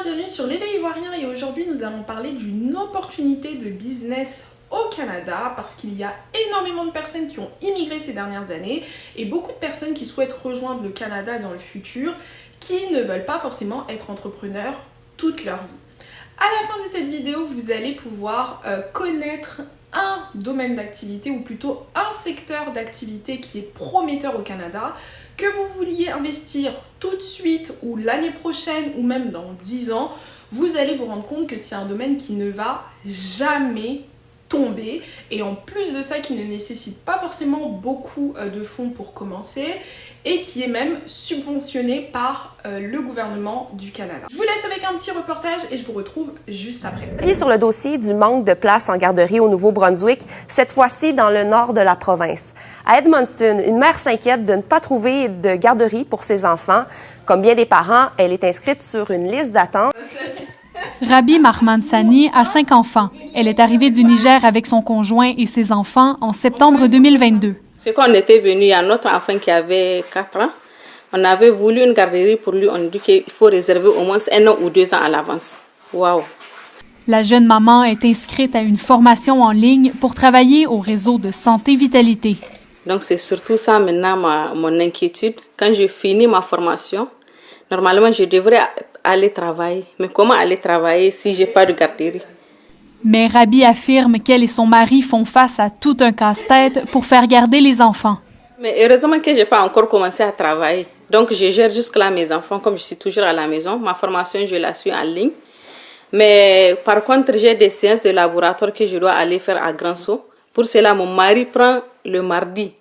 bienvenue sur l'éveil ivoirien et aujourd'hui nous allons parler d'une opportunité de business au Canada parce qu'il y a énormément de personnes qui ont immigré ces dernières années et beaucoup de personnes qui souhaitent rejoindre le Canada dans le futur qui ne veulent pas forcément être entrepreneurs toute leur vie. À la fin de cette vidéo, vous allez pouvoir connaître un domaine d'activité ou plutôt un secteur d'activité qui est prometteur au Canada, que vous vouliez investir tout de suite ou l'année prochaine ou même dans 10 ans, vous allez vous rendre compte que c'est un domaine qui ne va jamais tomber et en plus de ça qui ne nécessite pas forcément beaucoup de fonds pour commencer et qui est même subventionné par le gouvernement du Canada. Je vous laisse avec un petit reportage et je vous retrouve juste après. Sur le dossier du manque de place en garderie au Nouveau-Brunswick, cette fois-ci dans le nord de la province. À Edmundston, une mère s'inquiète de ne pas trouver de garderie pour ses enfants. Comme bien des parents, elle est inscrite sur une liste d'attente. Rabi Mahmansani a 5 enfants. Elle est arrivée du Niger avec son conjoint et ses enfants en septembre 2022. C'est quand on était venu, il y a notre enfant qui avait 4 ans. On avait voulu une garderie pour lui. On dit qu'il faut réserver au moins 1 an ou 2 ans à l'avance. Waouh! La jeune maman est inscrite à une formation en ligne pour travailler au réseau de santé vitalité. Donc c'est surtout ça maintenant mon inquiétude. Quand j'ai fini ma formation, normalement je devrais aller travailler. Mais comment aller travailler si je n'ai pas de garderie? Mais Rabi affirme qu'elle et son mari font face à tout un casse-tête pour faire garder les enfants. Mais heureusement que je n'ai pas encore commencé à travailler. Donc je gère jusque-là mes enfants comme je suis toujours à la maison. Ma formation, je la suis en ligne. Mais par contre, j'ai des séances de laboratoire que je dois aller faire à Grand Sault. Pour cela, mon mari prend le mardi.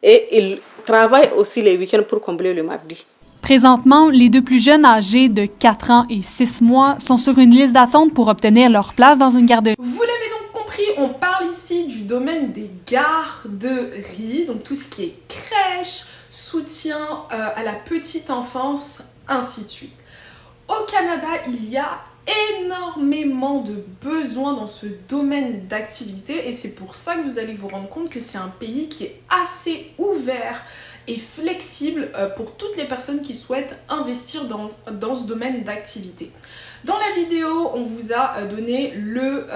Et il travaille aussi les week-ends pour combler le mardi. Présentement, les deux plus jeunes âgés de 4 ans et 6 mois sont sur une liste d'attente pour obtenir leur place dans une garderie. Vous l'avez donc compris, on parle ici du domaine des garderies, donc tout ce qui est crèche, soutien à la petite enfance, ainsi de suite. Au Canada, il y a énormément de besoins dans ce domaine d'activité et c'est pour ça que vous allez vous rendre compte que c'est un pays qui est assez ouvert et flexible pour toutes les personnes qui souhaitent investir dans ce domaine d'activité. Dans la vidéo, on vous a donné le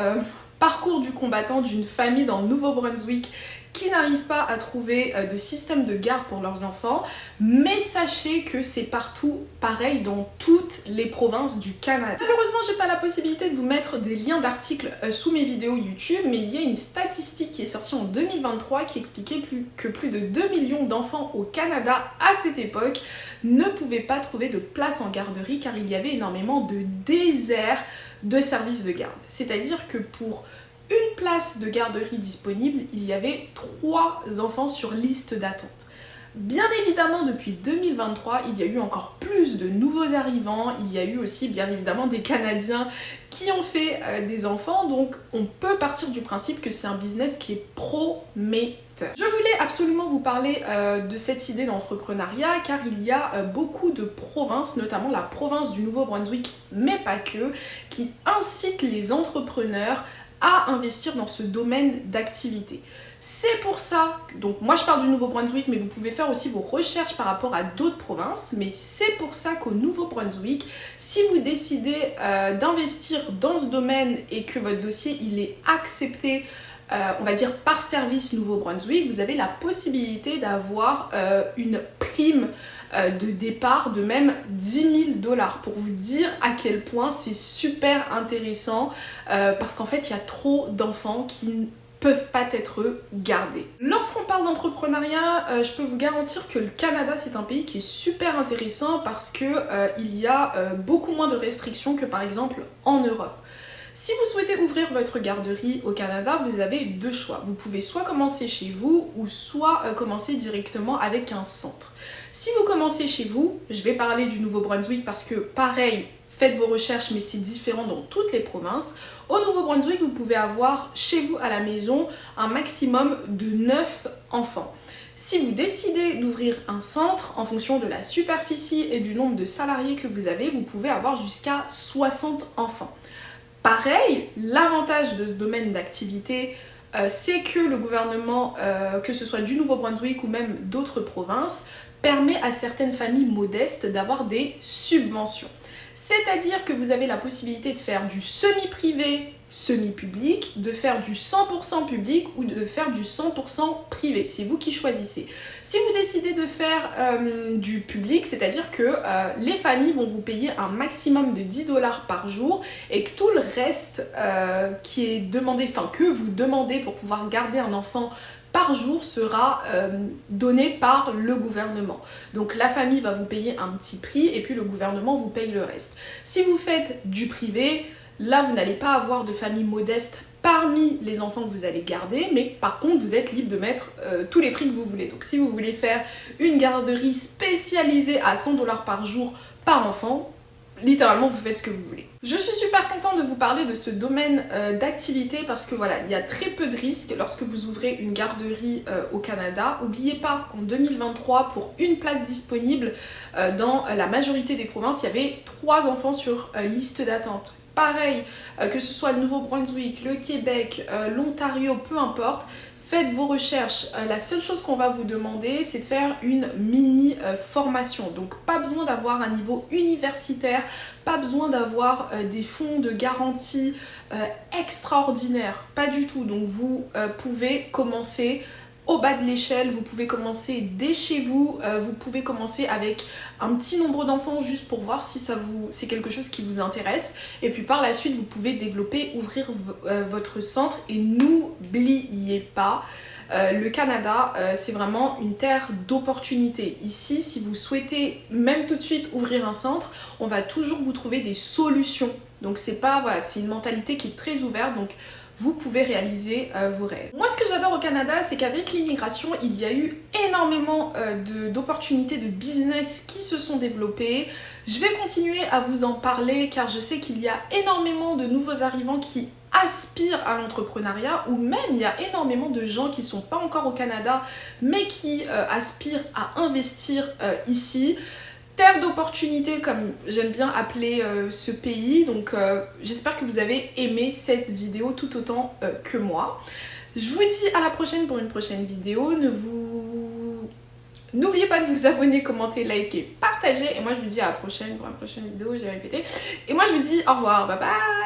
parcours du combattant d'une famille dans le Nouveau-Brunswick qui n'arrive pas à trouver de système de garde pour leurs enfants, mais sachez que c'est partout pareil dans toutes les provinces du Canada. Malheureusement, j'ai pas la possibilité de vous mettre des liens d'articles sous mes vidéos YouTube, mais il y a une statistique qui est sortie en 2023 qui expliquait que plus de 2 millions d'enfants au Canada à cette époque ne pouvaient pas trouver de place en garderie car il y avait énormément de déserts de services de garde. C'est-à-dire que pour une place de garderie disponible, il y avait 3 enfants sur liste d'attente. Bien évidemment, depuis 2023, il y a eu encore plus de nouveaux arrivants, il y a eu aussi bien évidemment des Canadiens qui ont fait des enfants, donc on peut partir du principe que c'est un business qui est prometteur. Je voulais absolument vous parler de cette idée d'entrepreneuriat car il y a beaucoup de provinces, notamment la province du Nouveau-Brunswick, mais pas que, qui incitent les entrepreneurs à investir dans ce domaine d'activité. C'est pour ça, donc moi je parle du Nouveau-Brunswick, mais vous pouvez faire aussi vos recherches par rapport à d'autres provinces, mais c'est pour ça qu'au Nouveau-Brunswick, si vous décidez d'investir dans ce domaine et que votre dossier il est accepté, on va dire par Service Nouveau-Brunswick, vous avez la possibilité d'avoir une prime de départ de même 10 000 $ pour vous dire à quel point c'est super intéressant parce qu'en fait il y a trop d'enfants qui ne peuvent pas être gardés. Lorsqu'on parle d'entrepreneuriat, je peux vous garantir que le Canada c'est un pays qui est super intéressant parce que il y a beaucoup moins de restrictions que par exemple en Europe. Si vous souhaitez ouvrir votre garderie au Canada, vous avez 2 choix. Vous pouvez soit commencer chez vous ou soit commencer directement avec un centre. Si vous commencez chez vous, je vais parler du Nouveau-Brunswick parce que pareil, faites vos recherches mais c'est différent dans toutes les provinces. Au Nouveau-Brunswick, vous pouvez avoir chez vous à la maison un maximum de 9 enfants. Si vous décidez d'ouvrir un centre, en fonction de la superficie et du nombre de salariés que vous avez, vous pouvez avoir jusqu'à 60 enfants. Pareil, l'avantage de ce domaine d'activité, c'est que le gouvernement, que ce soit du Nouveau-Brunswick ou même d'autres provinces, permet à certaines familles modestes d'avoir des subventions. C'est-à-dire que vous avez la possibilité de faire du semi-privé, semi-public, de faire du 100% public ou de faire du 100% privé. C'est vous qui choisissez. Si vous décidez de faire du public, c'est-à-dire que les familles vont vous payer un maximum de 10 $ par jour et que tout le reste qui est demandé, enfin que vous demandez pour pouvoir garder un enfant par jour sera donné par le gouvernement. Donc la famille va vous payer un petit prix et puis le gouvernement vous paye le reste. Si vous faites du privé, là, vous n'allez pas avoir de famille modeste parmi les enfants que vous allez garder, mais par contre, vous êtes libre de mettre tous les prix que vous voulez. Donc, si vous voulez faire une garderie spécialisée à 100 $ par jour par enfant, littéralement, vous faites ce que vous voulez. Je suis super contente de vous parler de ce domaine d'activité parce que voilà, il y a très peu de risques lorsque vous ouvrez une garderie au Canada. N'oubliez pas, en 2023, pour une place disponible, dans la majorité des provinces, il y avait 3 enfants sur liste d'attente. Pareil, que ce soit le Nouveau-Brunswick, le Québec, l'Ontario, peu importe, faites vos recherches. La seule chose qu'on va vous demander, c'est de faire une mini formation. Donc pas besoin d'avoir un niveau universitaire, pas besoin d'avoir des fonds de garantie extraordinaires, pas du tout. Donc vous pouvez commencer au bas de l'échelle, vous pouvez commencer dès chez vous, vous pouvez commencer avec un petit nombre d'enfants juste pour voir si c'est quelque chose qui vous intéresse. Et puis par la suite, vous pouvez développer, ouvrir votre centre. Et n'oubliez pas, le Canada, c'est vraiment une terre d'opportunités. Ici, si vous souhaitez même tout de suite ouvrir un centre, on va toujours vous trouver des solutions. Donc c'est pas, voilà, c'est une mentalité qui est très ouverte. Donc vous pouvez réaliser vos rêves. Moi, ce que j'adore au Canada, c'est qu'avec l'immigration, il y a eu énormément d'opportunités de business qui se sont développées. Je vais continuer à vous en parler car je sais qu'il y a énormément de nouveaux arrivants qui aspirent à l'entrepreneuriat ou même il y a énormément de gens qui ne sont pas encore au Canada mais qui aspirent à investir ici. Terre d'opportunités, comme j'aime bien appeler ce pays. Donc j'espère que vous avez aimé cette vidéo tout autant que moi. Je vous dis à la prochaine pour une prochaine vidéo. N'oubliez pas de vous abonner, commenter, liker, partager. Et moi je vous dis à la prochaine pour une prochaine vidéo, j'ai répété. Et moi je vous dis au revoir, bye bye.